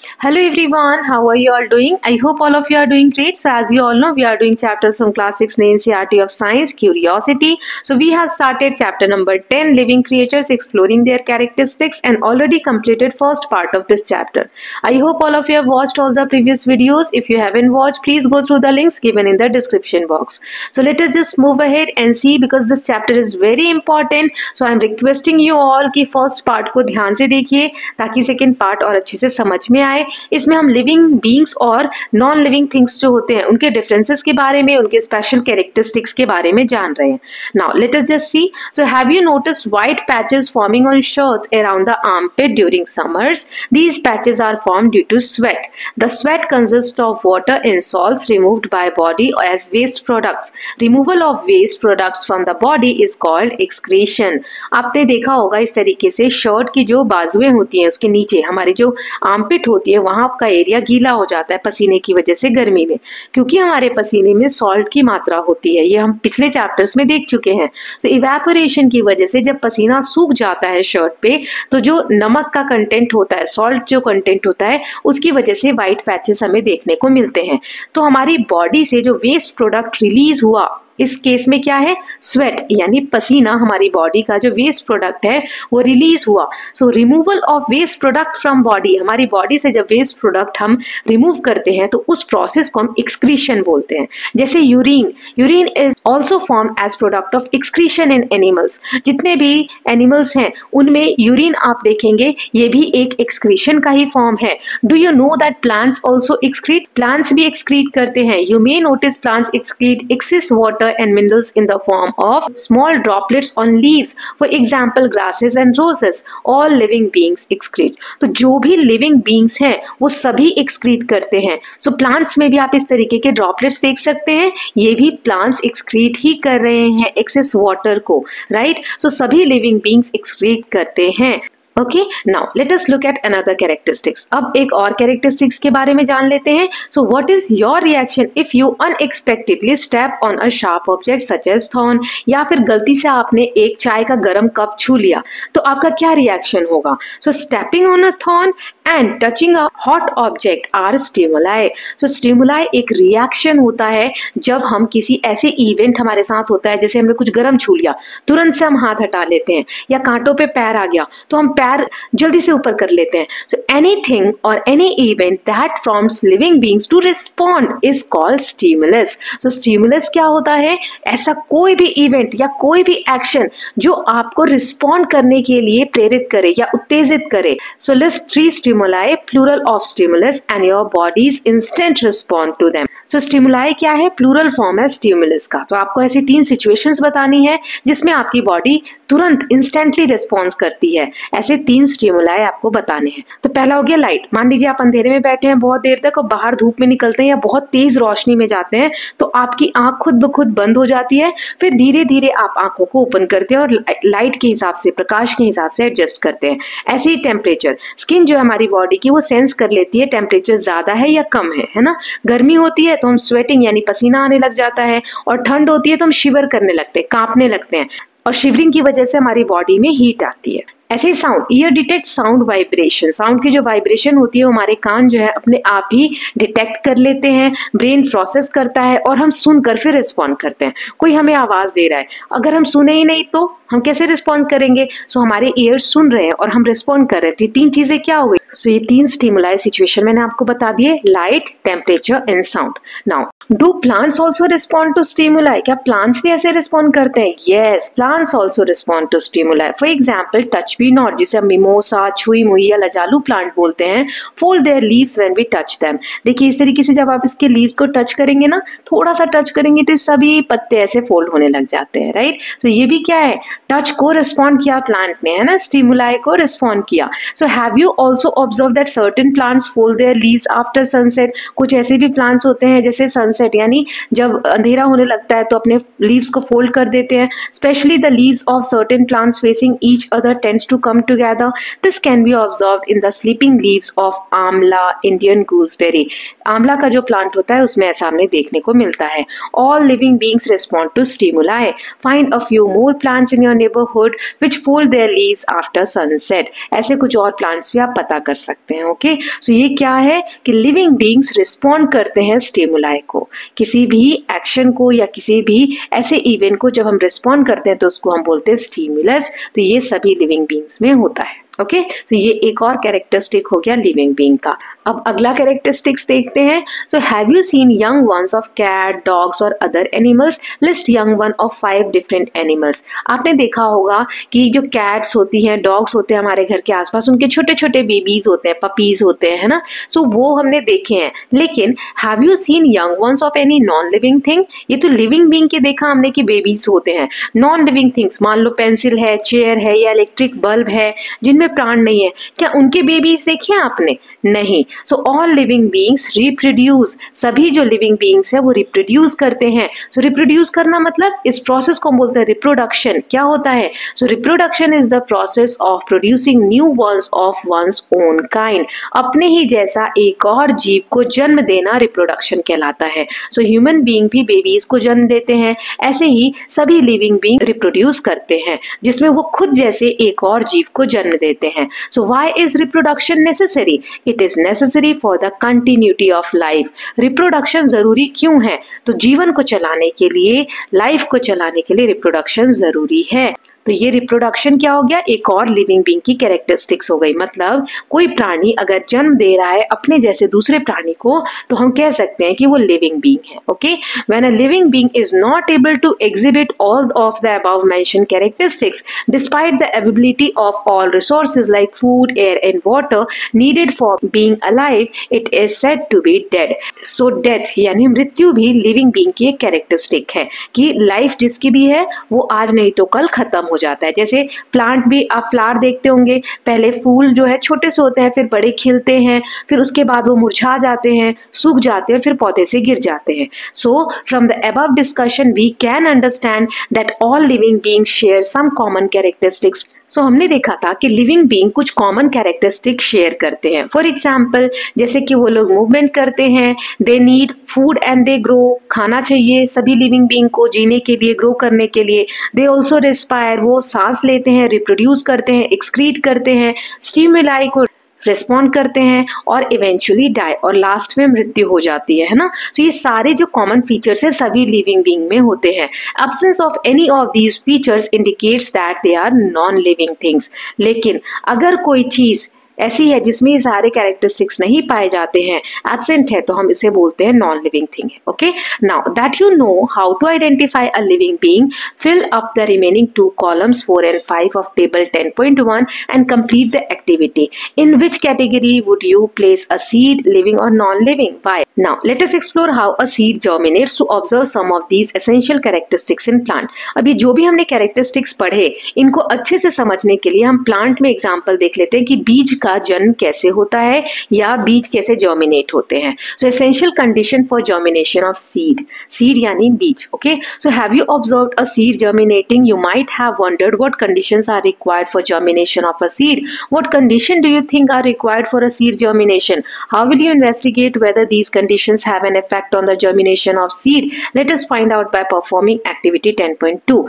Hello everyone, how are you all doing? I hope all of you are doing great. So as you all know, we are doing chapters from class 6 in NCERT of Science, Curiosity. So we have started chapter number 10, Living Creatures, exploring their characteristics, and already completed first part of this chapter. I hope all of you have watched all the previous videos. If you haven't watched, please go through the links given in the description box. So let us just move ahead and see, because this chapter is very important. So I am requesting you all कि first part को ध्यान से देखिए ताकि second part और अच्छे से समझ में आए। इसमें हम लिविंग बींग्स और नॉन लिविंग थिंग्स जो होते हैं उनके डिफरेंसेस के बारे में, उनके स्पेशल कैरेक्टरिस्टिक्स के बारे में जान रहे हैं। Now let us just see. So have you noticed white patches forming on shirts around the armpit during summers? These patches are formed due to sweat. The sweat consist of water and salts removed by body as waste products. Removal of waste products from the body is called excretion. आपने देखा होगा इस तरीके से shirt की जो बाजुएं होती हैं उसके नीचे हमारी जो आर्मपिट होती है वहां का एरिया गीला हो जाता है पसीने की वजह से गर्मी में, क्योंकि हमारे पसीने में सॉल्ट की मात्रा होती है। ये हम पिछले चैप्टर्स में देख चुके हैं। सो इवेपोरेशन की वजह से जब पसीना सूख जाता है शर्ट पे तो जो नमक का कंटेंट होता है, सॉल्ट जो कंटेंट होता है, उसकी वजह से व्हाइट पैचेस हमें देखने को मिलते हैं। तो हमारी बॉडी से जो वेस्ट प्रोडक्ट रिलीज हुआ, इस केस में क्या है, स्वेट यानी पसीना, हमारी बॉडी का जो वेस्ट प्रोडक्ट है वो रिलीज हुआ। So removal of waste product from body, हमारी बॉडी से जब वेस्ट प्रोडक्ट हम रिमूव करते हैं तो उस प्रोसेस को हम एक्सक्रीशन बोलते हैं। जैसे urine, urine is also form as product of excretion in animals. जितने भी एनिमल्स हैं उनमें यूरिन आप देखेंगे ये भी एक एक्सक्रीशन का ही फॉर्म है। Do you know that plants also excrete? Plants भी एक्सक्रीट करते हैं। You may notice plants excrete excess water and minerals in the form of small droplets on leaves. For example, grasses and roses. All living beings excrete. तो जो भी living beings हैं वो सभी excrete करते हैं। So plants में भी आप इस तरीके के droplets देख सकते हैं, ये भी plants excrete ही कर रहे हैं excess water को, right? So सभी living beings excrete करते हैं। Okay, now let us look at another characteristics. अब एक और कैरेक्टरिस्टिक्स के बारे में जान लेते हैं। So what is your reaction if you unexpectedly step on a sharp object such as thorn? या फिर गलती से आपने एक चाय का गर्म कप छू लिया तो आपका क्या रिएक्शन होगा? So stepping on a thorn and touching a hot object are stimuli. So stimuli एक रिएक्शन होता है जब हम किसी ऐसे इवेंट हमारे साथ होता है, जैसे हमने कुछ गर्म छू लिया, तुरंत से हम हाथ हटा लेते हैं, या कांटों पे पैर आ गया तो हम पैर जल्दी से ऊपर कर लेते हैं। सो एनीथिंग और any event that prompts living beings to respond is called stimulus. So stimulus क्या होता है? ऐसा कोई भी इवेंट या कोई भी एक्शन जो आपको रिस्पॉन्ड करने के लिए प्रेरित करे या उत्तेजित करे। So list 3 stimuli, plural of stimulus, and your body's instant respond to them. So stimuli क्या है? प्लूरल फॉर्म है स्टिमुलस का। तो आपको ऐसी 3 सिचुएशंस बतानी है जिसमें आपकी बॉडी तुरंत इंस्टेंटली रिस्पॉन्स करती है। ऐसे 3 स्टिमुलाई आपको बताने हैं। तो पहला हो गया लाइट। मान लीजिए आप अंधेरे में बैठे हैं बहुत देर तक और बाहर धूप में निकलते हैं या बहुत तेज रोशनी में जाते हैं तो आपकी आंख खुद ब खुद बंद हो जाती है, फिर धीरे धीरे आप आंखों को ओपन करते हैं और लाइट के हिसाब से, प्रकाश के हिसाब से एडजस्ट करते हैं। ऐसे ही टेम्परेचर, स्किन जो है हमारी बॉडी की वो सेंस कर लेती है टेम्परेचर ज्यादा है या कम है ना। गर्मी होती है तो हम स्वेटिंग यानी पसीना आने लग जाता है, और ठंड होती है तो हम शिवर करने लगते हैं, कांपने लगते हैं, और शिवरिंग की वजह से हमारी बॉडी में हीट आती है। ऐसे ही sound, ear detect sound vibration. Sound की जो वाइब्रेशन होती है हमारे कान जो है अपने आप ही डिटेक्ट कर लेते हैं, ब्रेन प्रोसेस करता है और हम सुनकर फिर रिस्पॉन्ड करते हैं। कोई हमें आवाज दे रहा है, अगर हम सुने ही नहीं तो हम कैसे रिस्पॉन्ड करेंगे? सो हमारे ईयर्स सुन रहे हैं और हम रिस्पॉन्ड कर रहे हैं। 3 चीजें क्या हो गई? सो ये 3 स्टिमुलाई सिचुएशन मैंने आपको बता दिए, light, temperature and sound. Now do plants also respond to stimuli? क्या प्लांट्स भी ऐसे रिस्पॉन्ड करते हैं? Yes, plants also respond to stimuli. For example touch be not, जिसे हम मिमोसा, छुई मुई या लजालू प्लांट बोलते हैं, fold their leaves when we touch them. देखिए इस तरीके से जब आप इसके लीव्स को टच करेंगे ना, थोड़ा सा टच करेंगे तो सभी पत्ते ऐसे फोल्ड होने लग जाते हैं, राइट? तो ये भी क्या है? टच को रिस्पॉन्ड किया प्लांट ने, है ना, स्टिमुलाई को रिस्पॉन्ड किया। सो have you also observe that certain plants fold their leaves after sunset? कुछ ऐसे भी प्लांट्स होते हैं जैसे सनसेट यानी जब अंधेरा होने लगता है तो अपने लीव्स को फोल्ड कर देते हैं। Specially the leaves of certain plants facing each other tends to come together. This can be observed in the sleeping leaves of आंवला, Indian gooseberry. आंवला का जो प्लांट होता है उसमें ऐसा हमें देखने को मिलता है। All living beings respond to stimuli. Find a few more plants in your neighborhood which fold their leaves after sunset. ऐसे कुछ और प्लांट्स भी आप पता कर सकते हैं. ओके, सो ये क्या है कि लिविंग बींग्स रिस्पॉन्ड करते हैं स्टिमुलाई को, किसी भी एक्शन को या किसी भी ऐसे इवेंट को जब हम रिस्पॉन्ड करते हैं तो उसको हम बोलते हैं स्टिमुलस. तो ये सभी लिविंग बींग्स में होता है. ओके, सो ये एक और कैरेक्टरिस्टिक हो गया लिविंग बीइंग का. अब अगला कैरेक्टरिस्टिक्स देखते हैं. So have you seen young ones of cat, dogs और other animals? List young one of 5 different animals. आपने देखा होगा कि जो कैट्स होती हैं, डॉग्स होते हैं हमारे घर के आसपास, उनके छोटे छोटे बेबीज होते हैं, पपीज होते हैं, है ना. सो वो हमने देखे हैं. लेकिन have you seen young ones of any non living thing? ये तो लिविंग बीइंग के देखा हमने कि बेबीज होते हैं. नॉन लिविंग थिंग्स, मान लो पेंसिल है, चेयर है या इलेक्ट्रिक बल्ब है जिनमें प्राण नहीं है, क्या उनके बेबीज देखे आपने? नहीं. So all living beings reproduce. सभी जो लिविंग बीइंग्स है वो रिप्रोड्यूस करते हैं. सो रिप्रोड्यूस करना मतलब इस प्रोसेस को हम बोलते हैं रिप्रोडक्शन. क्या होता है? सो reproduction is the process of producing new ones of one's own kind. अपने ही जैसा एक और जीव को जन्म देना रिप्रोडक्शन कहलाता है. सो ह्यूमन बीइंग भी बेबीज को जन्म देते हैं, ऐसे ही सभी लिविंग बीइंग रिप्रोड्यूस करते हैं जिसमें वो खुद जैसे एक और जीव को जन्म देते हैं. So why is reproduction necessary? It is necessary for the continuity of life. Reproduction जरूरी क्यों है? तो जीवन को चलाने के लिए, लाइफ को चलाने के लिए रिप्रोडक्शन जरूरी है. तो ये रिप्रोडक्शन क्या हो गया? एक और लिविंग बीइंग की कैरेक्टरिस्टिक्स हो गई. मतलब कोई प्राणी अगर जन्म दे रहा है अपने जैसे दूसरे प्राणी को तो हम कह सकते हैं कि वो लिविंग बीइंग है. Okay, when a living being is not able to exhibit all of the above mentioned characteristics despite the ability of all resources like food, air and water needed for being alive, it is said to be dead. So death यानी मृत्यु भी living being की एक characteristic है कि life जिसकी भी है वो आज नहीं तो कल खत्म हो जाता है. जैसे प्लांट भी आप फ्लावर देखते होंगे, पहले फूल जो है छोटे से होते हैं, फिर बड़े खिलते हैं, फिर उसके बाद वो मुरझा जाते हैं, सूख जाते हैं, फिर पौधे से गिर जाते हैं. So from the above discussion we can understand that all living beings share some common characteristics. So हमने देखा था कि लिविंग बीइंग कुछ कॉमन कैरेक्टरिस्टिक शेयर करते हैं. फॉर एग्जाम्पल जैसे कि वो लोग मूवमेंट करते हैं, they need food and they grow. खाना चाहिए सभी लिविंग बीइंग को जीने के लिए, ग्रो करने के लिए. दे ऑल्सो रेस्पायर, वो सांस लेते हैं, रिप्रोड्यूस करते हैं, एक्सक्रीट करते हैं, स्टिमुलाई को रिस्पॉन्ड करते हैं और इवेंचुअली डाई, और लास्ट में मृत्यु हो जाती है ना. तो ये सारे जो कॉमन फीचर्स है सभी लिविंग बीइंग में होते हैं. Absence of any of these features indicates that they are non living things. लेकिन अगर कोई चीज ऐसी है जिसमें ये सारे कैरेक्टरिस्टिक्स नहीं पाए जाते हैं, एब्सेंट है, तो हम इसे बोलते हैं नॉन लिविंग थिंग है. Okay, now that you know how to identify a living being, fill up the remaining 2 columns 4 and 5 of table 10.1 and complete the activity. In which category would you place a seed, living or non-living? Why? Now let us explore how a seed germinates to observe some of these essential characteristics in plant. अभी जो भी हमने characteristics पढ़े इनको अच्छे से समझने के लिए हम प्लांट में एग्जाम्पल देख लेते हैं कि बीज का जन्म कैसे होता है या बीज कैसे जर्मिनेट होते हैं. So essential condition for germination of seed, seed यानी बीज. Okay, so have you observed a seed germinating? You might have wondered what conditions are required for germination of a seed. What condition do you think are required for a seed germination? How will you investigate whether these conditions have an effect on the germination of seed? Let us find out by performing activity 10.2.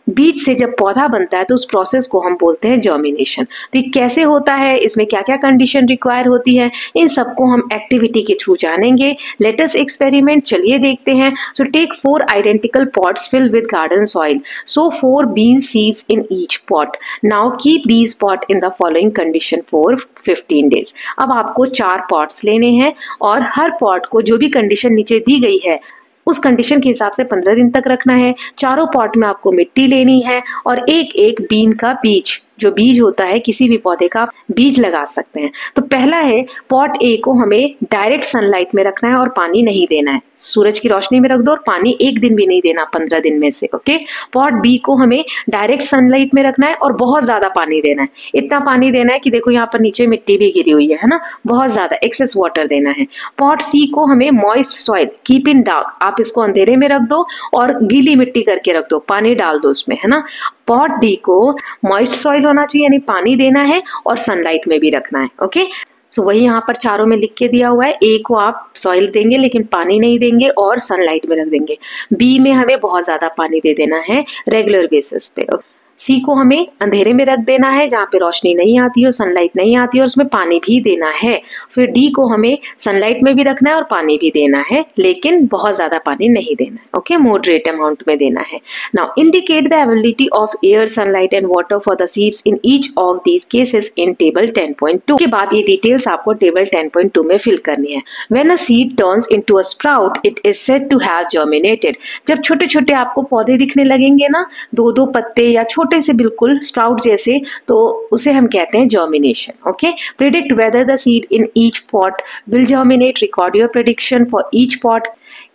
बीज से जब पौधा बनता है तो उस process को हम बोलते हैं जर्मिनेशन. तो ये कैसे होता है, इसमें क्या क्या कंडीशन रिक्वायर होती है, इन सबको हम एक्टिविटी के थ्रू जानेंगे. लेट अस एक्सपेरिमेंट, चलिए देखते हैं. So take 4 identical pots fill with garden soil. So 4 bean seeds in each pot. Now keep these pot in the following condition for 15 days. अब आपको 4 पॉट्स लेने हैं और हर पॉट को जो भी कंडीशन नीचे दी गई है उस कंडीशन के हिसाब से 15 दिन तक रखना है. चारों पॉट में आपको मिट्टी लेनी है और एक एक बीन का बीज, जो बीज होता है किसी भी पौधे का बीज लगा सकते हैं. तो पहला है पॉट ए को हमें डायरेक्ट सनलाइट में रखना है और पानी नहीं देना है. सूरज की रोशनी में रख दो और पानी एक दिन भी नहीं देना 15 दिन में से. ओके, पॉट बी को हमें डायरेक्ट सनलाइट में रखना है और बहुत ज्यादा पानी देना है. इतना पानी देना है कि देखो यहाँ पर नीचे मिट्टी भी गिरी हुई है ना, बहुत ज्यादा एक्सेस वाटर देना है. पॉट सी को हमें moist soil, keep in dark, आप इसको अंधेरे में रख दो और गीली मिट्टी करके रख दो, पानी डाल दो उसमें, है ना. पॉट डी को मॉइस्ट सॉइल होना चाहिए यानी पानी देना है और सनलाइट में भी रखना है. ओके, सो वही यहाँ पर चारों में लिख के दिया हुआ है. ए को आप सॉइल देंगे लेकिन पानी नहीं देंगे और सनलाइट में रख देंगे. बी में हमें बहुत ज्यादा पानी दे देना है रेगुलर बेसिस पे. सी को हमें अंधेरे में रख देना है जहाँ पे रोशनी नहीं आती हो, सनलाइट नहीं आती और उसमें पानी भी देना है। फिर डी को हमें सनलाइट में भी रखना है और पानी भी देना है, लेकिन बहुत ज्यादा पानी नहीं देना है। ओके, मॉडरेट अमाउंट में देना है। Now indicate the availability of air, sunlight and water for the seeds in each of these cases in table 10.2 के बाद ये डिटेल्स आपको टेबल 10.2 में फिल करनी है। When a seed turns into a sprout it is said to have germinated. जब छोटे छोटे आपको पौधे दिखने लगेंगे ना, दो दो पत्ते या छोटे से बिल्कुल स्प्राउट जैसे, तो उसे हम कहते हैं germination. Okay, predict whether the seed in each pot will germinate, record your prediction for each pot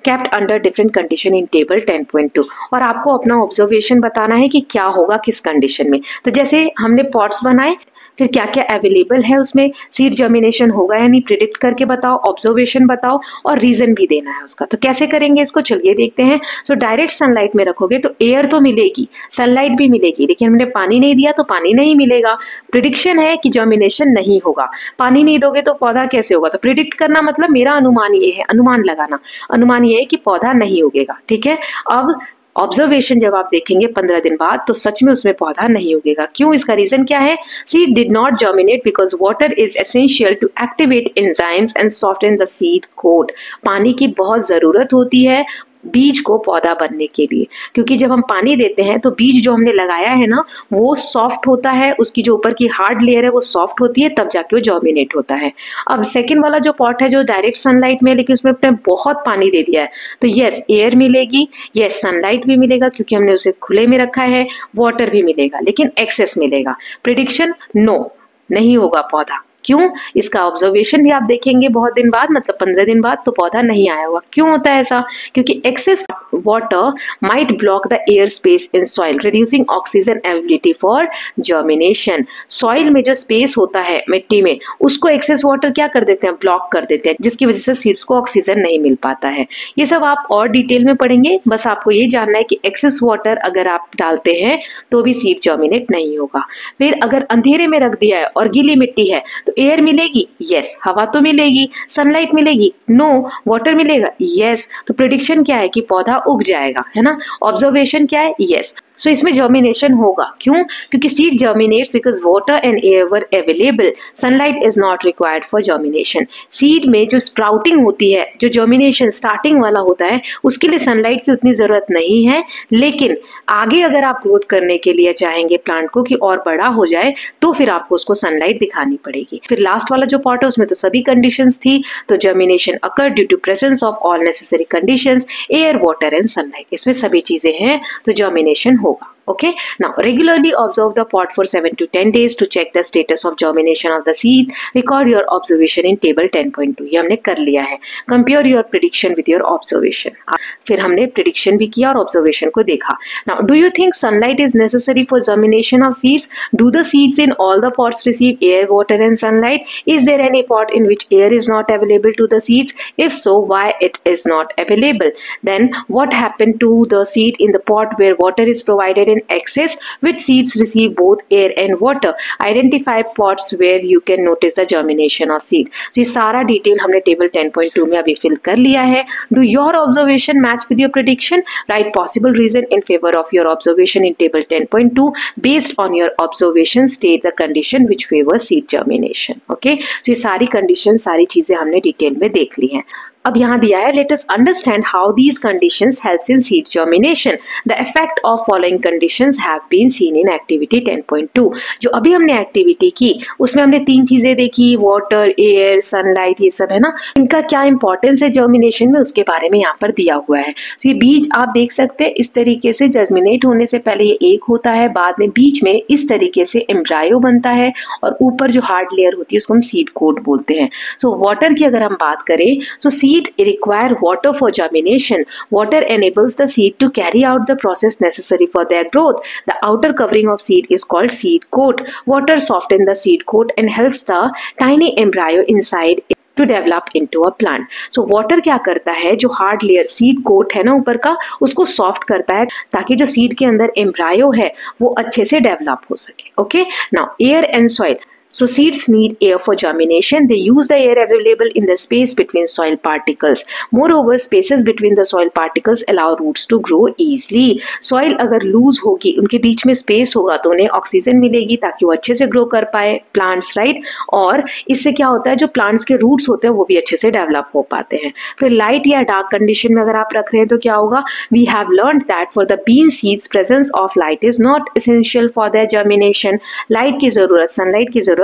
kept under different condition in table 10.2। और आपको अपना ऑब्जर्वेशन बताना है कि क्या होगा किस कंडीशन में। तो जैसे हमने पॉट्स बनाए, फिर क्या क्या अवेलेबल है उसमें, सीड जर्मिनेशन होगा या नहीं, प्रिडिक्ट करके बताओ, ऑब्जर्वेशन बताओ और रीजन भी देना है उसका। तो कैसे करेंगे इसको, चलिए देखते हैं। तो डायरेक्ट सनलाइट में रखोगे तो एयर तो मिलेगी, सनलाइट भी मिलेगी, लेकिन हमने पानी नहीं दिया तो पानी नहीं मिलेगा। प्रिडिक्शन है कि जर्मिनेशन नहीं होगा, पानी नहीं दोगे तो पौधा कैसे होगा। तो प्रिडिक्ट करना मतलब मेरा अनुमान ये है, अनुमान लगाना, अनुमान ये है कि पौधा नहीं उगेगा। ठीक है, अब ऑब्जर्वेशन जब आप देखेंगे 15 दिन बाद तो सच में उसमें पौधा नहीं उगेगा। क्यों, इसका रीजन क्या है। Seed did not germinate because water is essential to activate enzymes and soften the seed coat. पानी की बहुत जरूरत होती है बीज को पौधा बनने के लिए, क्योंकि जब हम पानी देते हैं तो बीज जो हमने लगाया है ना वो सॉफ्ट होता है, उसकी जो ऊपर की हार्ड लेयर है वो सॉफ्ट होती है, तब जाके वो जर्मिनेट होता है। अब सेकंड वाला जो पॉट है जो डायरेक्ट सनलाइट में, लेकिन उसमें अपने बहुत पानी दे दिया है, तो यस एयर मिलेगी, यस सनलाइट भी मिलेगा क्योंकि हमने उसे खुले में रखा है, वाटर भी मिलेगा लेकिन एक्सेस मिलेगा। प्रेडिक्शन नो, नहीं होगा पौधा। क्यों, इसका ऑब्जर्वेशन भी आप देखेंगे बहुत दिन बाद, मतलब 15 दिन बाद, तो पौधा नहीं आया हुआ। क्यों होता है ऐसा, क्योंकि excess water might block the air space in soil reducing oxygen ability for germination. Soil में जो स्पेस होता है मिट्टी में, उसको एक्सेस वाटर क्या कर देते हैं, ब्लॉक कर देते हैं, जिसकी वजह से सीड्स को ऑक्सीजन नहीं मिल पाता है। ये सब आप और डिटेल में पढ़ेंगे, बस आपको ये जानना है कि एक्सेस वाटर अगर आप डालते हैं तो भी सीड जर्मिनेट नहीं होगा। फिर अगर अंधेरे में रख दिया है और गीली मिट्टी है तो एयर मिलेगी, यस, हवा तो मिलेगी, सनलाइट मिलेगी, नो, वाटर मिलेगा, यस। तो प्रेडिक्शन क्या है कि पौधा उग जाएगा, है ना। ऑब्जर्वेशन क्या है, यस। सो इसमें जर्मिनेशन होगा। क्यों, क्योंकि seed germinates because water and air were available, sunlight is not required for germination. Seed में जो स्प्राउटिंग होती है, जो जर्मिनेशन स्टार्टिंग वाला होता है, उसके लिए सनलाइट की उतनी जरूरत नहीं है, लेकिन आगे अगर आप ग्रोथ करने के लिए चाहेंगे प्लांट को कि और बड़ा हो जाए, तो फिर आपको उसको सनलाइट दिखानी पड़ेगी। फिर लास्ट वाला जो पार्ट है उसमें तो सभी कंडीशंस थी, तो germination occur due to presence of all necessary conditions, air, water and sunlight, इसमें सभी चीजें हैं तो जर्मिनेशन होगा। Okay, now regularly observe the pot for 7 to 10 days to check the status of germination of the seed. Record your observation in table 10.2। ये हमने कर लिया है। Compare your prediction with your observation। फिर हमने prediction भी किया और observation को देखा। Now, do you think sunlight is necessary for germination of seeds? Do the seeds in all the pots receive air, water and sunlight? Is there any pot in which air is not available to the seeds? If so, why it is not available? Then what happened to the seed in the pot where water is provided in excess, which seeds receive both air and water? Identify pots where you can notice the germination of seed। So ये सारा detail हमने table 10.2 में अभी fill कर लिया है। Do your observation match with your prediction? Write possible reason in favor of your observation in table 10.2। Based on your observation, state the condition which favors seed germination। Okay, so ये सारी condition, सारी चीजें हमने detail में देख ली हैं। अब यहाँ दिया है, let us understand how these conditions helps in seed germination. The effect of following conditions have been seen in activity 10.2। जो अभी हमने एक्टिविटी की उसमें हमने तीन चीजें देखी, वाटर, एयर, सनलाइट, ये सब है ना, इनका क्या इंपॉर्टेंस है जर्मिनेशन में उसके बारे में यहाँ पर दिया हुआ है। तो ये बीज आप देख सकते हैं इस तरीके से जर्मिनेट होने से पहले ये एक होता है, बाद में बीच में इस तरीके से एम्ब्रायो बनता है और ऊपर जो हार्ड लेयर होती है उसको हम सीड कोट बोलते हैं। सो वाटर की अगर हम बात करें, सो seed require water for germination. Water enables the seed to carry out the process necessary for their growth. The outer covering of seed is called seed coat. Water softens the seed coat and helps the tiny embryo inside to develop into a plant. So water क्या करता है, जो hard layer seed coat है ना ऊपर का, उसको soft करता है ताकि जो सीड के अंदर एम्ब्रायो है वो अच्छे से डेवलप हो सके। Okay, now air and soil, So seeds need air for germination. They use the air available in the space between soil particles. Moreover, spaces between the soil particles allow roots to grow easily. Soil अगर loose होगी, उनके बीच में space होगा तो उन्हें oxygen मिलेगी ताकि वो अच्छे से ग्रो कर पाए प्लांट्स, राइट। और इससे क्या होता है, जो प्लांट्स के रूट्स होते हैं वो भी अच्छे से डेवलप हो पाते हैं। फिर लाइट या डार्क कंडीशन में अगर आप रख रहे हैं तो क्या होगा, we have learned that for the bean seeds presence of light is not essential for their germination. Light की जरूरत, सनलाइट की जरूरत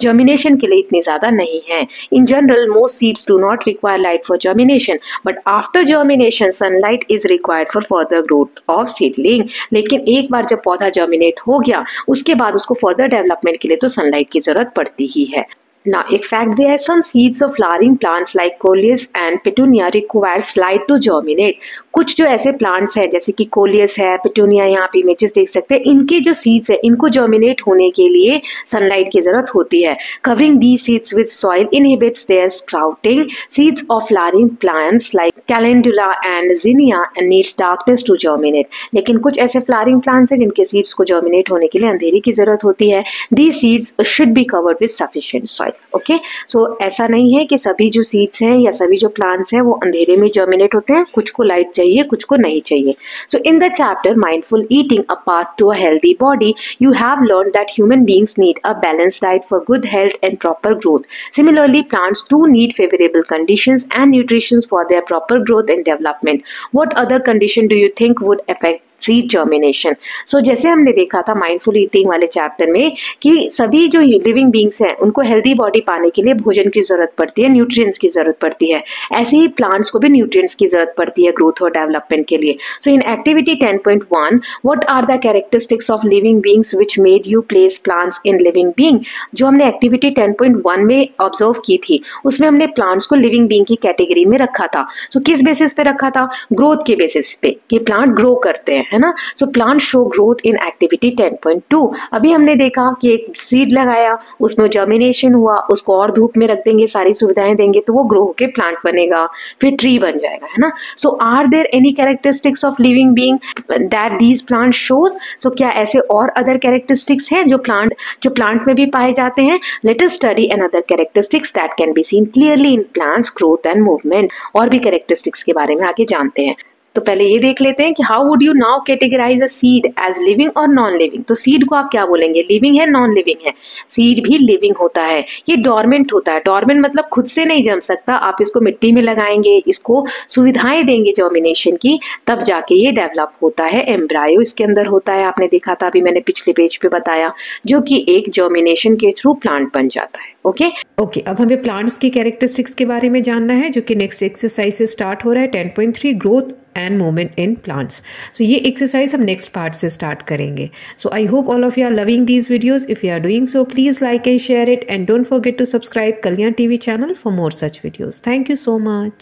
जर्मिनेशन के लिए इतनी ज्यादा नहीं है। In general most seeds do not require light for germination, but after germination sunlight is required for further growth of seedling. लेकिन एक बार जब पौधा जर्मिनेट हो गया उसके बाद उसको फर्दर डेवलपमेंट के लिए तो सनलाइट की जरूरत पड़ती ही है। Now, in fact, there are some seeds of flowering plants like coleus and petunia requires light to germinate. कुछ जो ऐसे plants हैं जैसे कि coleus है, petunia, यहाँ पे images देख सकते हैं, इनके जो seeds है इनको germinate होने के लिए sunlight की जरूरत होती है। Covering these seeds with soil inhibits their sprouting. Seeds of flowering plants like calendula and zinnia needs darkness to germinate. लेकिन कुछ ऐसे flowering plants हैं जिनके seeds को germinate होने के लिए अंधेरे की जरूरत होती है। These seeds should be covered with sufficient soil. Okay, so ऐसा नहीं है कि सभी जो सीड्स हैं या सभी जो प्लांट्स हैं वो अंधेरे में जर्मिनेट होते हैं, कुछ को लाइट चाहिए, कुछ को नहीं चाहिए। So in the chapter mindful eating a path to a healthy body, you have learn that human beings need a balanced diet for good health and proper growth. Similarly plants too need favourable conditions and nutrition for their proper growth and development. What other condition do you think would affect seed germination? So जैसे हमने देखा था mindful eating वाले chapter में कि सभी जो living beings हैं उनको हेल्दी बॉडी पाने के लिए भोजन की जरूरत पड़ती है, न्यूट्रिएंट्स की जरूरत पड़ती है। ऐसे ही प्लांट्स को भी न्यूट्रिएंट्स की जरूरत पड़ती है ग्रोथ और डेवलपमेंट के लिए। So in activity 10.1 what are the characteristics of living beings which made you place plants in living being? जो हमने एक्टिविटी 10.1 में ऑब्जर्व की थी उसमें हमने प्लांट्स को लिविंग बींग की कैटेगरी में रखा था। सो किस बेसिस पे रखा था? ग्रोथ के बेसिस पे, कि प्लांट ग्रो करते हैं, है ना। So plant show growth in activity 10.2। अभी हमने देखा कि एक सीड लगाया, उसमें जर्मिनेशन हुआ, उसको और धूप में रख देंगे, सारी सुविधाएं देंगे तो वो ग्रो होके प्लांट बनेगा, फिर ट्री बन जाएगा, है ना। So are there any characteristics of living being that these plant shows? So क्या ऐसे और अदर कैरेक्टरिस्टिक्स हैं जो प्लांट में भी पाए जाते हैं? Let us study another characteristics that can be seen clearly in plants growth and movement. और भी कैरेक्टरिस्टिक्स के बारे में आगे जानते हैं। तो पहले ये देख लेते हैं कि how would you now categorise a seed as living और नॉन लिविंग। तो सीड को आप क्या बोलेंगे, लिविंग है नॉन लिविंग है? सीड भी लिविंग होता है, ये डोरमेंट होता है। डोरमेंट मतलब खुद से नहीं जम सकता, आप इसको मिट्टी में लगाएंगे, इसको सुविधाएं देंगे जर्मिनेशन की, तब जाके ये डेवलप होता है। एम्ब्रायो इसके अंदर होता है, आपने देखा था, अभी मैंने पिछले पेज पे बताया, जो कि एक जर्मिनेशन के थ्रू प्लांट बन जाता है। ओके, अब हमें प्लांट्स की कैरेक्टरिस्टिक्स के बारे में जानना है, जो कि नेक्स्ट एक्सरसाइज से स्टार्ट हो रहा है 10.3 growth and movement in plants. So ये एक्सरसाइज हम नेक्स्ट पार्ट से स्टार्ट करेंगे। So I hope all of you are loving these videos. If you are doing so please like and share it and don't forget to subscribe Kalyan TV channel for more such videos. Thank you so much.